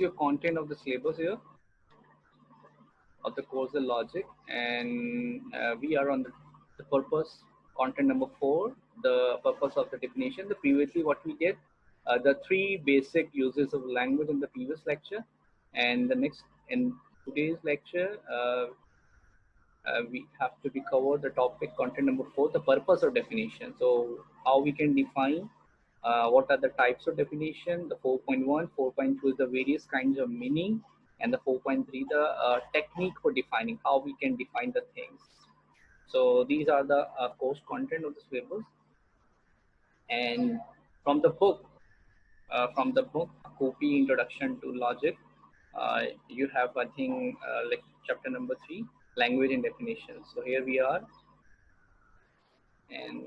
your content of the syllabus here of the course, the logic, and we are on the purpose, content number 4, the purpose of the definition. The previously what we did, the 3 basic uses of language in the previous lecture, and the next in today's lecture, we have to be cover the topic content number 4, the purpose of definition. So how we can define, what are the types of definition, the 4.1, 4.2 is the various kinds of meaning, and the 4.3 the technique for defining, how we can define the things. So these are the course content of the syllabus. And from the book, Copy Introduction to Logic, you have, I think, like chapter number 3, language and definition. So here we are, and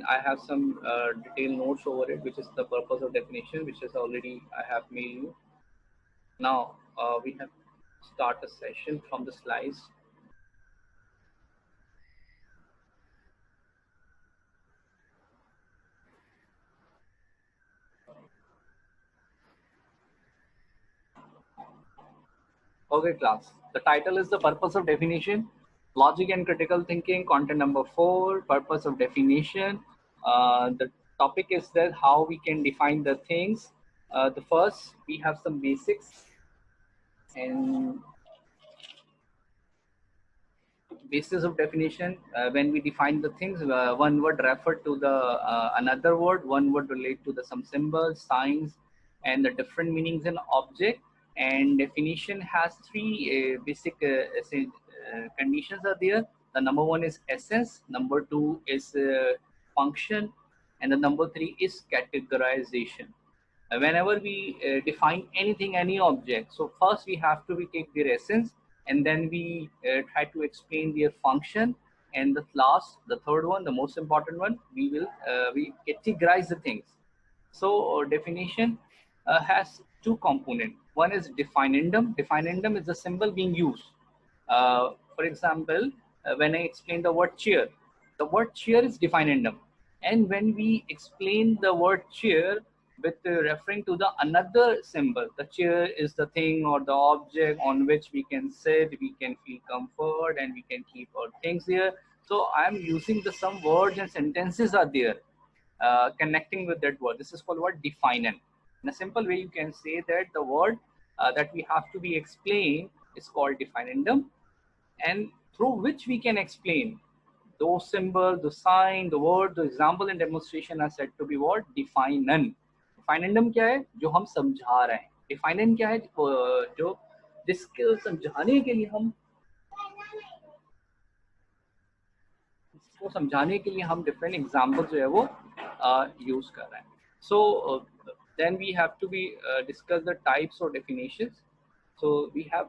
I have some detailed notes over it, which is the purpose of definition, which is already I have mailed you. Now we have start a session from the slides. Okay, class. The title is the purpose of definition, logic and critical thinking, content number 4, purpose of definition. The topic is that how we can define the things. The first, we have some basics, and basis of definition. When we define the things, one word refer to the another word, one word relate to the some symbols, signs, and the different meanings in object. And definition has 3 basic conditions are there. The number 1 is essence, number 2 is function, and the number 3 is categorization. Whenever we define anything, any object, so first we have to take their essence, and then we try to explain their function, and the last, the third one, the most important one, we will we categorize the things. So definition has 2 components. One is definendum. Definendum is the symbol being used. For example, when I explain the word chair, the word chair is definendum, and when we explain the word chair with referring to the another symbol, the chair is the thing or the object on which we can sit, we can feel comfort, and we can keep our things there. So I am using the some words and sentences are there connecting with that word. This is called word definant. In a simple way, you can say that the word that we have to be explained is called definendum, and through which we can explain those symbols, the sign, the word, the example and demonstration are said to be what? Definant. Definendum क्या है? जो हम समझा रहे हैं. Definant क्या है? जो जिसके समझाने के लिए हम इसको समझाने के लिए हम different examples जो है वो use कर रहे हैं. So then we have to be discuss the types of definitions. So we have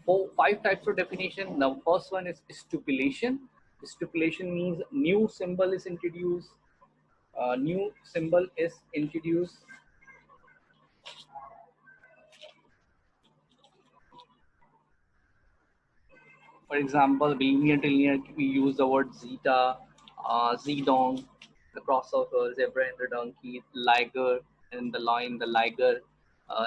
5 types of definition. The first one is stipulation. Stipulation means new symbol is introduced. New symbol is introduced. For example, linear to linear, we use the word zeta, zedong, the crossover, zebra and the donkey, liger and the line, the liger,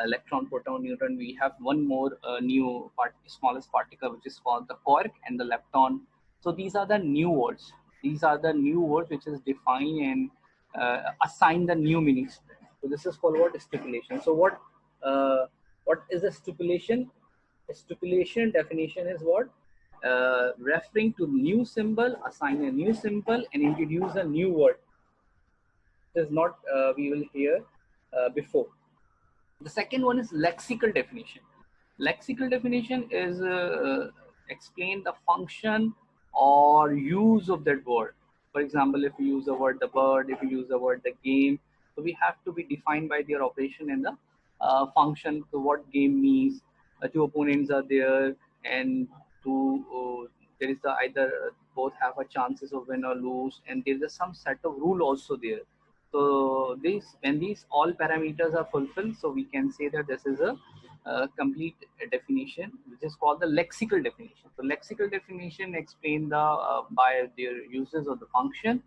electron, proton, neutron. We have one more new smallest particle, which is called the quark and the lepton. So these are the new words. These are the new words which is defined and assign the new meanings. So this is called what? Stipulation. So what is a stipulation? A stipulation definition is what? Referring to new symbol, assign a new symbol, and introduce a new word. This is not we will hear before. The second one is lexical definition. Lexical definition is explain the function or use of that word. For example, if you use the word the bird, if you use the word the game, so we have to be defined by their operation and the function. So what game means, 2 opponents are there, and there is the either both have a chances of win or lose, and there is some set of rule also there. So when these all parameters are fulfilled, so we can say that this is a complete definition, which is called the lexical definition. So lexical definition explain the by their uses of the function.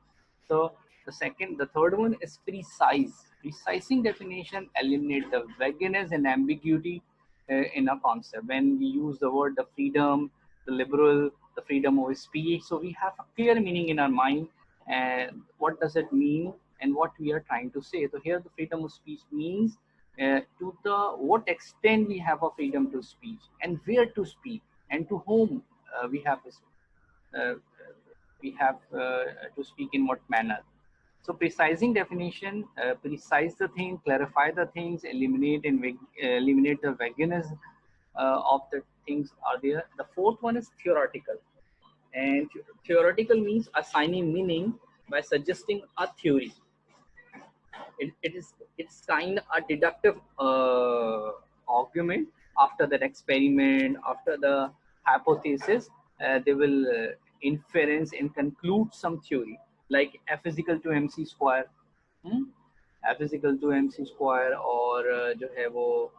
So the third one is precise. Precising definition eliminate the vagueness and ambiguity in a concept. When we use the word the freedom, the liberal, the freedom of speech, so we have a clear meaning in our mind and what does it mean and what we are trying to say. So here the freedom of speech means to the what extent we have a freedom to speak and where to speak and to whom uh, we have to speak in what manner. So precising definition, precise the thing, clarify the things, eliminate the vagueness of the things are there. The fourth one is theoretical, and theoretical means assigning meaning by suggesting a theory. It's kind of a deductive argument after that experiment, after the hypothesis. They will inference and conclude some theory like F is equal to mc square. F is equal to mc square और जो है वो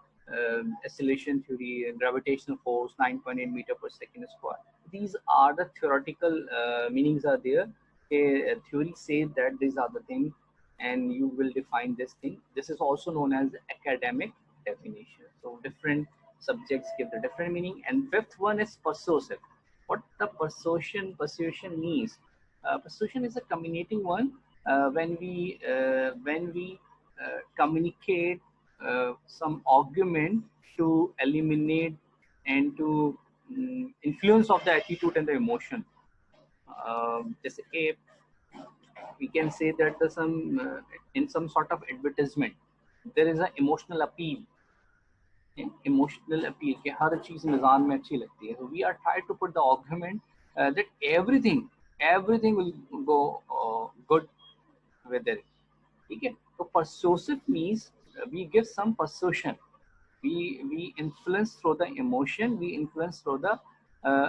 acceleration theory, gravitational force 9.8 meter per second square. These are the theoretical meanings are there. Theory says that these are the things and you will define this thing. This is also known as academic definition. So different subjects give the different meaning. And fifth one is persuasive. What the persuasion means? Persuasion is a communicating one when we communicate some argument to eliminate and to influence of the attitude and the emotion. Just a we can say that the some in some sort of advertisement there is an emotional appeal. Emotional appeal कि हर चीज निजाम में अच्छी लगती है. So we are trying to put the argument that everything will go good with it. ठीक है. So persuasive means we give some persuasion. We influence through the emotion. We influence through the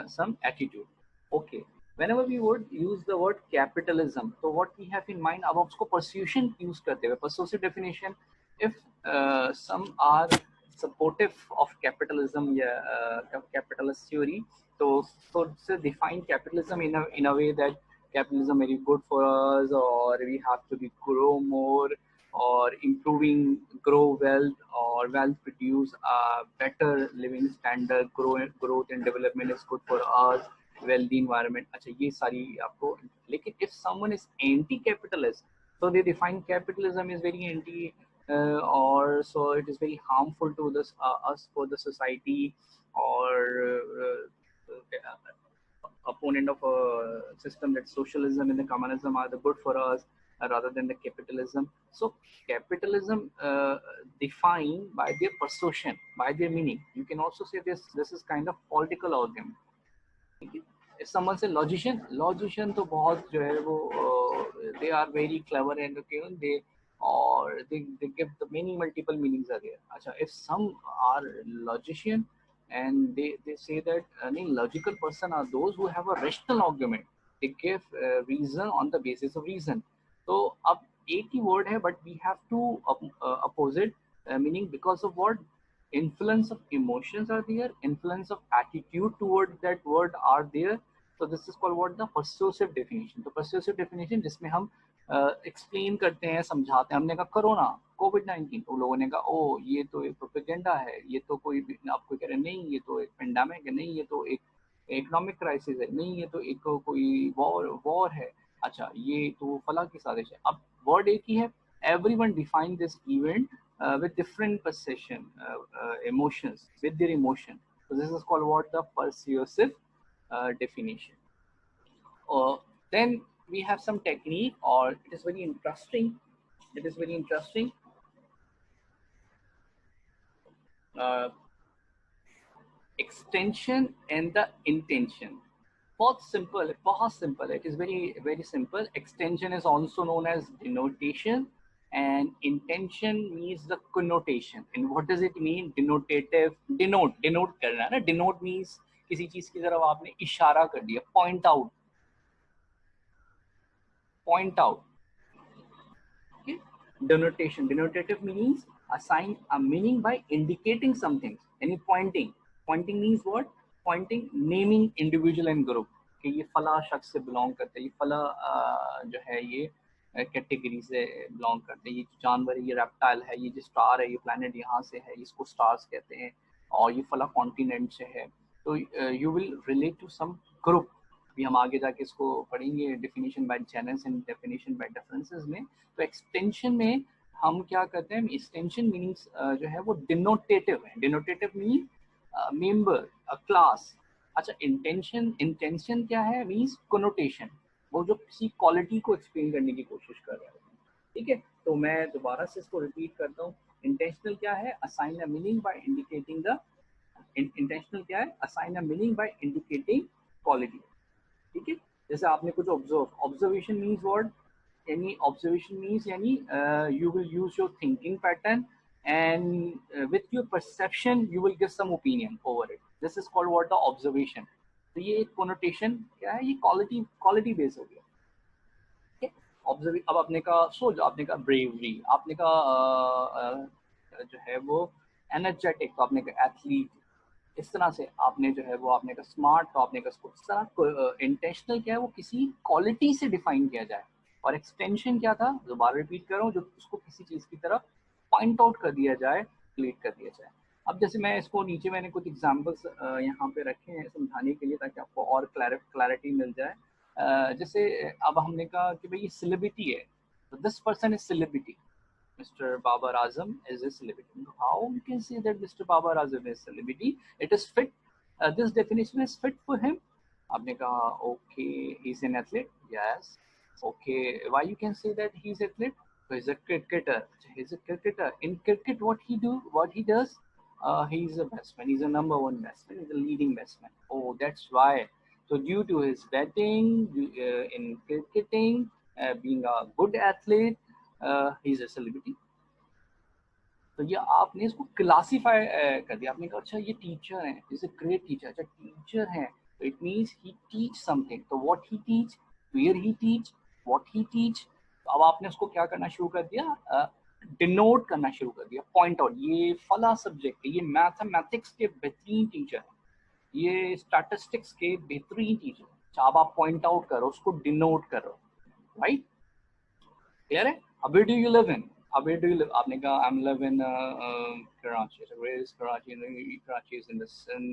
some attitude. Okay. Whenever we would use the word capitalism, so what we have in mind, अब हम उसको persuasion use करते हुए persuasive definition. If some are supportive of capitalism capitalist theory, so to define capitalism in a way that capitalism very good for us, or we have to be grow more, or improving grow wealth, or wealth produce a better living standard, growth and development is good for us, wealthy environment. अच्छा ये सारी आपको. लेकिन if someone is anti capitalist, so they define capitalism is very anti or so it is very harmful to this us for the society, or opponent of a system that socialism and the communism are the good for us rather than the capitalism. So capitalism defined by their persuasion, by their meaning. You can also say this is kind of political argument. If someone say logician तो बहुत जो है वो they are very clever and okay, they give the many multiple meanings are there. अच्छा, if some are logician and they say that logical person are those who have a rational argument. They give reason on the basis of reason. तो अब एक ही word है but we have two opposite meaning because of what influence of emotions are there, influence of attitude toward that word are there. So this is called what the persuasive definition. तो persuasive definition जिसमें हम explain करते हैं, समझाते हैं. हमने कहा corona कोविड-19 तो लोगों ने कहा ओ ये तो एक प्रोपेगेंडा है, ये तो कोई आपको कह रहे नहीं ये तो एक पेंडेमिक है, नहीं ये तो एक इकोनॉमिक क्राइसिस है, नहीं ये तो एक कोई वॉर है, अच्छा ये तो फला की साजिश है. अब वर्ड एक ही है. Everyone define this event with different perception, emotions, with their emotion. So this is called what the persuasive definition. Then we have some technique, or it is very interesting. It is very interesting. Extension and the intention. बहुत simple. It is very simple. Extension is also known as denotation, and intention means the connotation. And what does it mean? Denotative, denote करना है ना. Denote means किसी चीज की तरफ आपने इशारा कर दिया. Point out. Okay? Denotative means assign a meaning by indicating something. And pointing means what? Pointing, naming individual and group कि ये फला शख्स से बिलोंग करता है, ये फला जो है ये कैटेगरी से बिलोंग करते हैं। ये जानवर है, ये रेप्टाइल है, ये जो स्टार है, ये प्लैनेट यहाँ से है, इसको स्टार्स कहते हैं, और ये फला कॉन्टिनेंट से है। तो you will relate to some group. अभी हम आगे जाके इसको पढ़ेंगे definition by genus and definition by differences में। तो एक्सटेंशन में हम क्या करते हैं, एक्सटेंशन मीनिंग्स जो है वो डिनोटेटिव है। डिनोटेटिव मीन मेंबर, अ क्लास। अच्छा, इंटेंशन, इंटेंशन क्या है, मीन्स कोनोटेशन, वो जो किसी क्वालिटी को एक्सप्लेन करने की कोशिश कर रहे हैं। ठीक है, तो मैं दोबारा से इसको रिपीट करता हूँ। इंटेंशनल क्या है, assign a meaning by indicating the, intensional क्या है, assign a meaning by indicating quality. ठीक है, जैसे आपने कुछ ऑब्जर्व, ऑब्जर्वेशन मीन्स व्हाट, यानी ऑब्जर्वेशन मीन्स यानी you will use your thinking pattern and with your perception you will give some opinion over it, this is called what the observation. तो ये एक कोनोटेशन क्या है, ये क्वालिटी, क्वालिटी बेस हो गया। ऑब्जर्व, अब आपने कहा सोच, आपने कहा ब्रेवरी, आपने कहा जो है वो एनर्जेटिक, तो आपने कहा एथलीट, इस तरह से आपने जो है वो आपने कहा स्मार्ट, तो आपने कहा इस तरह। इंटेंशनल क्या है, वो किसी क्वालिटी से डिफाइन किया जाए, और एक्सटेंशन क्या था, दोबारा रिपीट कर रहा हूँ, जो उसको किसी चीज की तरफ पॉइंट आउट कर दिया जाए, रिलेट कर दिया जाए। अब जैसे मैं इसको नीचे मैंने कुछ एग्जांपल्स यहाँ पे रखे हैं समझाने के लिए, ताकि आपको और क्लैरिटी मिल जाए। जैसे अब हमने कहा कि भाई ये सेलिब्रिटी है, तो this person is celebrity, Mr. Babar Azam is a celebrity. How we can say that Mr. Babar Azam is celebrity? It is fit. This definition is fit for him. आपने कहा okay, he's an athlete. Yes. Okay. Why you can say that he's athlete? So he's a cricketer. He's a cricketer. In cricket, what he do? What he does? He's a batsman. He's a number one batsman. He's a leading batsman. Oh, that's why. So due to his batting in cricketing, being a good athlete, he is a celebrity. तो ये आपने इसको classify कर दिया, आपने कहा अच्छा ये टीचर है, इज अ ग्रेट टीचर, अच्छा टीचर है, तो it means he teach something, तो what he teach, where he teach, what he teach. तो अब आपने उसको क्या करना शुरू कर दिया, डिनोट करना शुरू कर दिया, पॉइंट आउट, ये फला सब्जेक्ट है, ये मैथमेटिक्स के बेहतरीन टीचर है, ये स्टैटिस्टिक्स के बेहतरीन टीचर है। अच्छा, अब आप पॉइंट आउट करो, उसको डिनोट करो, राइट? क्लियर है? अब where do you live in, अब वेयर डू यू लिव, आपने कहा I am live in Karachi, so where is Karachi? Karachi is in the in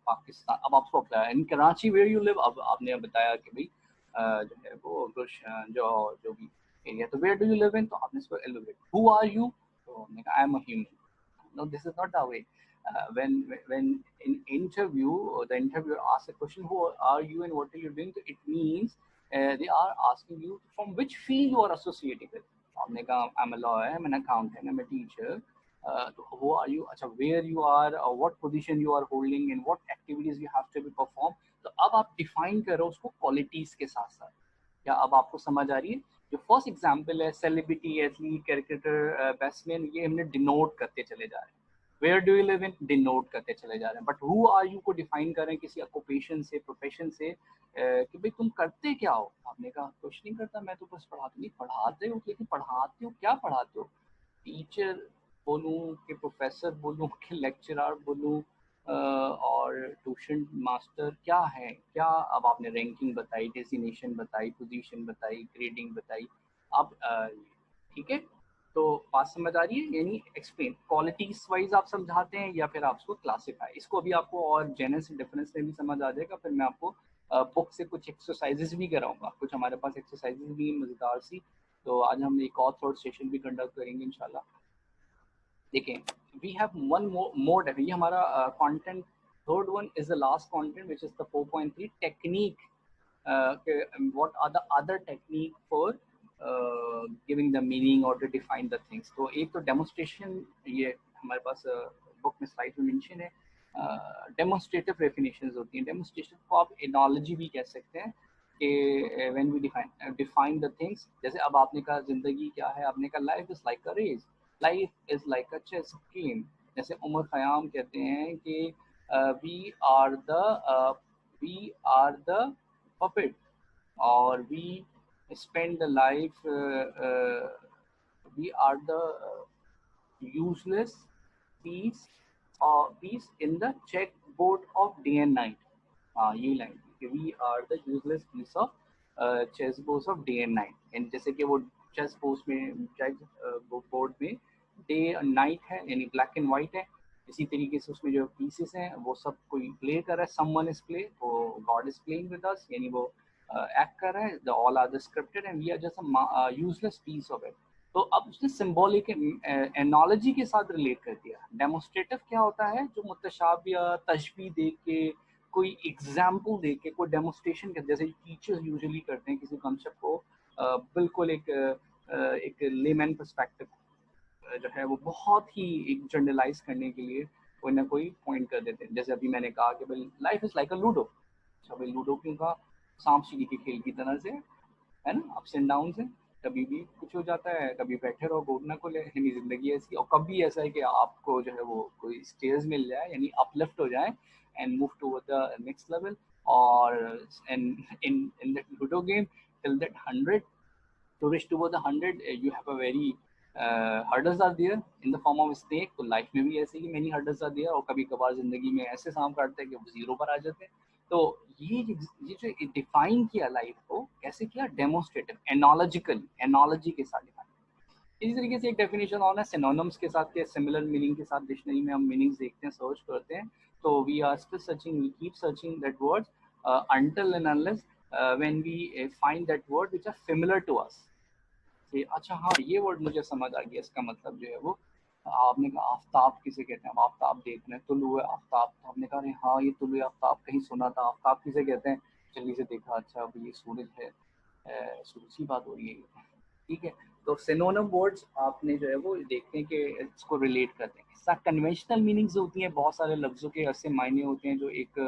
Pakistan. अब आपको apply in Karachi, where you live, अब आपने बताया कि भाई जो है वो गुलशन जो भी एरिया, तो where do you live in, तो आपने इसको एलिवेट, हु आर यू, तो हमने कहा I am a human. No, this is not the way. When in interview, the interviewer asks a question, who are you and what are you doing, so it means they are asking you from which field you are associated with. आपने कहा I'm a lawyer, I'm an accountant, I'm a teacher. So who are you, अच्छा where you are, what position you are holding and what activities you have to be perform। तो अब आप define करो उसको qualities के साथ साथ। क्या अब आपको समझ आ रही है? जो फर्स्ट एग्जाम्पल है सेलिब्रिटी, एथलीट, क्रिकेटर, बैट्समैन, ये हमने डिनोट करते चले जा रहे हैं। Where do you live in, denote करते चले जा रहे हैं। बट हु आर यू को डिफाइन करें किसी ऑक्यूपेशन से, प्रोफेशन से, कि भाई तुम करते क्या हो। आपने कहा कुछ नहीं करता, मैं तो बस पढ़ाती, नहीं पढ़ाते हो, लेकिन पढ़ाते हो क्या, पढ़ाते हो, टीचर बोलूँ कि प्रोफेसर बोलूँ कि लेक्चरर बोलूँ, और ट्यूशन मास्टर क्या है क्या। अब आपने रैंकिंग बताई, डेजिग्नेशन बताई, पोजीशन बताई, ग्रेडिंग बताई। अब ठीक है, तो बात समझ आ रही है, यानी एक्सप्लेन क्वालिटीज वाइज आप समझाते हैं या फिर आप उसको क्लासीफाई, इसको अभी आपको और जेनस डिफरेंस में भी समझ आ जाएगा। फिर मैं आपको बुक से कुछ एक्सरसाइजेस भी कराऊंगा, कुछ हमारे पास एक्सरसाइजेस भी मजेदार सी। तो आज हम एक और थर्ड सेशन भी कंडक्ट करेंगे इंशाल्लाह। देखें, वी हैव वन मोर, ये हमारा content, third one is the last content which is the 4.3 technique, what are the other technique for giving the meaning or to define the things. तो एक तो demonstration, ये हमारे पास बुक में slide में मेंशन है, डेमोन्स्ट्रेटिव डेफिनेशंस होती हैं। डेमोन्स्ट्रेशन को आप एनोलॉजी भी कह सकते हैं कि when we define the things. जैसे अब आपने कहा जिंदगी क्या है, आपने कहा life is like a race, life is like a chess game. जैसे उमर खयाम कहते हैं कि we are the puppet, or we spend the life, we are the useless piece piece in the checkboard of day and night। हाँ, ये line, we are the useless piece of chess board of day and night. And जैसे कि वो chess post में, chess board में day night है यानी black and white है। इसी तरीके से उसमें जो पीसेस हैं वो सब कोई प्ले कर रहा है, समवन इज प्ले, तो God is playing with us, यानी वो एक्ट कर रहा है, the all are the scripted and we are just a useless piece of it. तो अब उसने सिंबॉलिक एनोलॉजी के साथ रिलेट कर दिया। डेमोस्ट्रेटिव क्या होता है, जो मुतशाबिह तशबीह दे के, कोई एग्जाम्पल दे के, कोई डेमोस्ट्रेशन कर, जैसे टीचर्स यूजुअली करते हैं किसी कॉन्सेप्ट को बिल्कुल एक लेमैन पर्सपेक्टिव जो है वो बहुत ही एक जनरलाइज करने के लिए कोई ना कोई पॉइंट कर देते हैं। जैसे अभी मैंने कहा कि भाई life is like a ludo. अच्छा भाई लूडो क्यों कहा, सांप सीढ़ी के खेल की तरह से है ना, अप्स एंड डाउन है, कभी भी कुछ हो जाता है, कभी बैठे रहो गोद ना खुले, यानी जिंदगी ऐसी। और कभी ऐसा है कि आपको जो है वो कोई स्टेज मिल जाए यानी अपलिफ्ट हो जाए and move toward the next level. और in that ludo game till that 100 to reach toward the 100 you have a very hurdles are there in the form of snake। तो लाइफ में भी ऐसे ही many hurdles are there, और कभी कभार जिंदगी में ऐसे सांप काटते हैं कि वो जीरो पर आ जाते हैं। तो ये जो डिफाइन किया लाइफ को कैसे किया, डेमोस्ट्रेटिव एनोलॉजिकल, एनोलॉजी के साथ डिफाइन। इसी तरीके से एक डेफिनेशन और है सिनोनिम्स के साथ के, सिमिलर मीनिंग के साथ डिक्शनरी में हम मीनिंग्स देखते हैं, सर्च करते हैं। तो we are still searching, we keep searching that words until and unless when we find that word which are similar to us। अच्छा हाँ ये वर्ड मुझे समझ आ गया, इसका मतलब जो है वो, आपने कहा आफ्ताब किसे कहते हैं, आफ्ताब देख रहे हैं, तुलु आफ्ताब, तो आपने कहा अरे हाँ ये तुलु आफ्ताब कहीं सुना था, आफ्ताब किसे कहते हैं, जल्दी से देखा, अच्छा अब ये सूरज है, सूरज की बात हो रही है, ठीक है। तो सिनोनिम वर्ड्स आपने जो है वो देखते हैं कि इसको रिलेट करते हैं। साथ कन्वेंशनल मीनिंग्स होती हैं, बहुत सारे लफ्ज़ों के ऐसे मायने होते हैं जो एक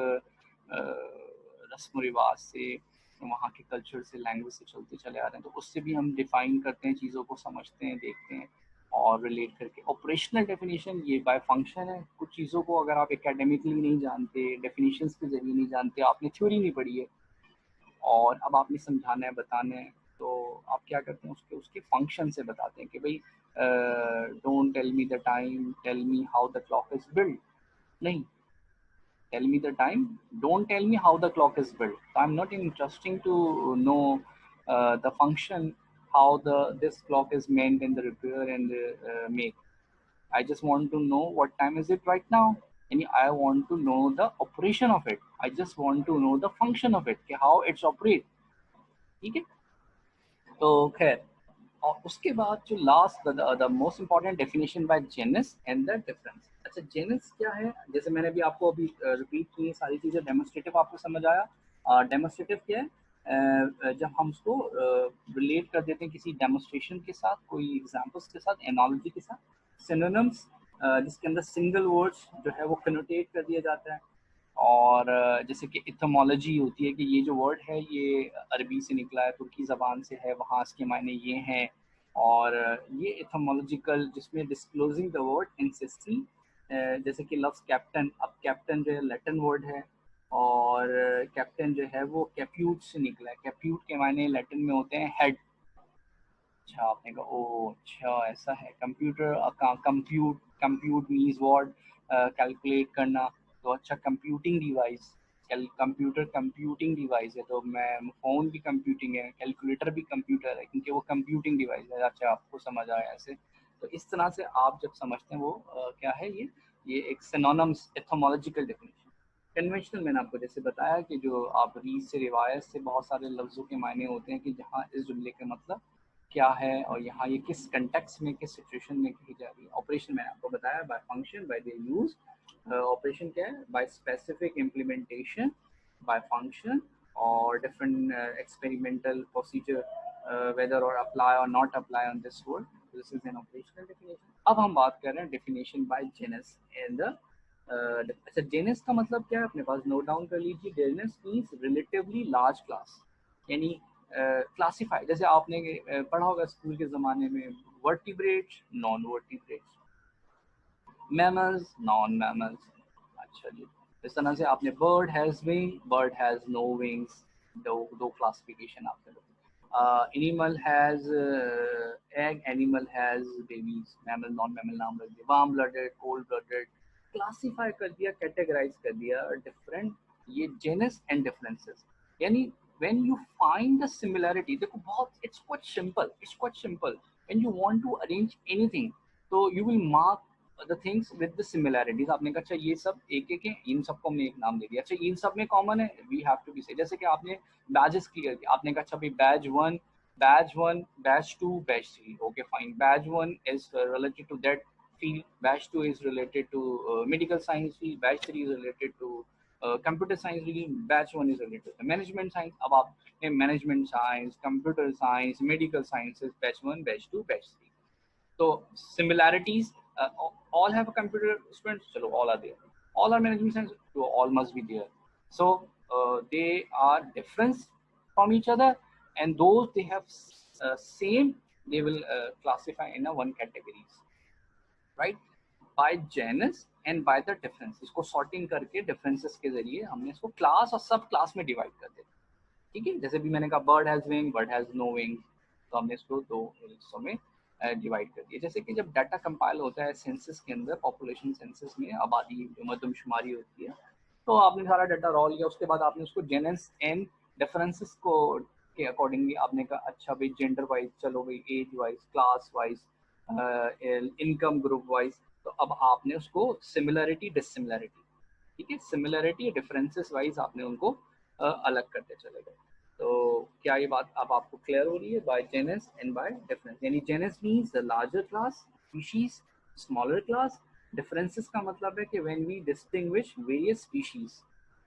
रस्म रिवाज से, वहाँ के कल्चर से, लैंग्वेज से चलते चले आ रहे हैं, तो उससे भी हम डिफाइन करते हैं, चीज़ों को समझते हैं, देखते हैं और रिलेट करके। ऑपरेशनल डेफिनेशन ये बाय फंक्शन है। कुछ चीज़ों को अगर आप एकेडमिकली नहीं जानते, डेफिनेशंस के जरिए नहीं जानते, आपने थ्योरी नहीं पढ़ी है और अब आपने समझाना है, बताना है, तो आप क्या करते हैं, उसके उसके फंक्शन से बताते हैं कि भाई don't tell me the time, tell me how the clock is build. नहीं, tell me the time, don't tell me how the clock is built. So I'm not interesting to know the function, how the this clock is meant in the repair and make. I just want to know what time is it right now, and I want to know the operation of it. I just want to know the function of it, कि how it's operate। ठीक है, तो खैर, और उसके बाद जो last the most important definition by genus and the difference. अच्छा जेनिस क्या है, जैसे मैंने भी आपको अभी रिपीट की सारी चीज़ें, डेमोस्ट्रेटिव आपको समझ आया। डेमोस्ट्रेटिव क्या है, जब हम उसको रिलेट कर देते हैं किसी डेमोस्ट्रेशन के साथ, कोई एग्जांपल्स के साथ, एनोलॉजी के साथ। सिनोनिम्स जिसके अंदर सिंगल वर्ड्स जो है वो कनोटेट कर दिया जाता है। और जैसे कि इथमोलॉजी होती है कि ये जो वर्ड है ये अरबी से निकला है, तुर्की ज़बान से है, वहाँ इसके मायने ये हैं। और ये इथमोलॉजिकल जिसमें डिस्क्लोजिंग द वर्ड एंसेस्ट्री, जैसे कि लफ्ज़ कैप्टन, अब कैप्टन जो है लैटिन वर्ड है, और कैप्टन जो है वो कैप्यूट से निकला है। कैप्यूट के मायने लैटिन में होते हैं हेड। अच्छा आपने कहा ओ अच्छा ऐसा है। Computer compute, compute means what, calculate करना। तो अच्छा computing device, computer computing device है, तो मैं फ़ोन भी कंप्यूटिंग है, कैलकुलेटर भी कंप्यूटर है, क्योंकि वो कंप्यूटिंग डिवाइस है। अच्छा आपको समझ आया ऐसे। तो इस तरह से आप जब समझते हैं वो क्या है, ये एक सिनोनिम्स एथमोलॉजिकल डेफिनेशन। कन्वेंशनल मैंने आपको जैसे बताया कि जो आप रीत से, रिवायत से बहुत सारे लफ्ज़ों के मायने होते हैं कि जहाँ इस जुमले का मतलब क्या है और यहाँ ये किस कंटेक्स्ट में, किस सिचुएशन में कही जा रही है। ऑपरेशन मैंने आपको बताया by function, by their use. Operation क्या है, by specific implementation, by function, or different experimental procedure whether or apply or not apply on this word. This is an operational definition. अब हम बात कर रहे हैं definition by genus and the. अच्छा genus का मतलब क्या है, अपने पास नोट डाउन कर लीजिए। Genus means relatively large class, यानी क्लासीफाई। जैसे आपने पढ़ा होगा स्कूल के ज़माने में, vertebrates, non vertebrates, mammals, non mammals. अच्छा जी, इस तरह से आपने bird has wing, bird has no wings, दो दो क्लासिफिकेशन आपने रखी। Animal has egg, animal has babies, mammal non mammal नाम रख दिया। Warm blooded, cold blooded, classify कर दिया, कैटेगराइज कर दिया डिफरेंट। ये जेनस एंड डिफरेंसेस, यानी when you find the similarity, देखो बहुत it's quite simple when you want to arrange anything, so you will mark the things with the similarities. आपने कहा अच्छा ये सब एक एक है, इन सबको हमने एक नाम दे दिया, अच्छा इन सब में कॉमन है, we have to be say, जैसे कि आपने बैजेस क्लियर किया, आपने कहा अच्छा भाई batch one batch two batch three, okay fine, batch one is related to that field, batch 2 is related to medical science field, batch 3 is related to computer science field, batch 1 is related to management science. अब आपने management science, computer science, medical sciences, batch 1, batch 2, batch 3. So similarities, all have a computer students, chalo all are there. All are management science, so all must be there. So they are different from each other, and those they have same, they will classify in a one categories, right? By genus and by the difference, इसको sorting करके differences के जरिए हमने इसको class और सब class में divide कर दिया, ठीक है। जैसे भी मैंने कहा bird has wing, bird has no wing, तो हमने इसको दो हिस्सों में डिवाइड कर दिया। जैसे कि जब डाटा कंपाइल होता है सेंसस के अंदर, पॉपुलेशन सेंसस में आबादी मरदमशुमारी होती है, तो आपने सारा डाटा रॉ लिया, उसके बाद आपने उसको जेनस एंड डिफरेंसेस को के अकॉर्डिंगली आपने कहा अच्छा भाई जेंडर वाइज, चलो भाई age wise, class wise, income group wise, तो अब आपने उसको सिमिलरिटी डिसिमिलरिटी, ठीक है, सिमिलरिटी डिफरेंसेस वाइज आपने उनको अलग करते चले गए। तो क्या ये बात अब आपको क्लियर हो रही है? By genus and by difference, यानी genus means the larger class, species smaller class, differences का मतलब है कि when we distinguish various species,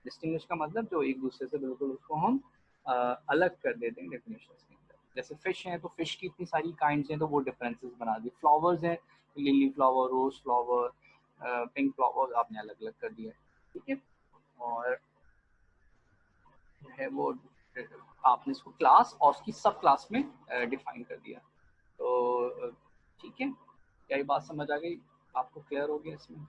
distinguish का मतलब जो एक दूसरे से बिल्कुल उसको हम अलग कर देते हैं डेफिनेशंस के अंदर। जैसे फिश हैं तो फिश की इतनी सारी काइंड्स हैं, तो वो डिफरेंसेस बना दी। फ्लावर्स हैं, lily flower, rose flower, pink flower, आपने अलग अलग कर दिया, ठीक है। और है वो आपने इसको क्लास और उसकी सब क्लास में डिफाइन कर दिया। तो ठीक है, क्या ये बात समझ आ गई आपको? क्लियर हो गया इसमें?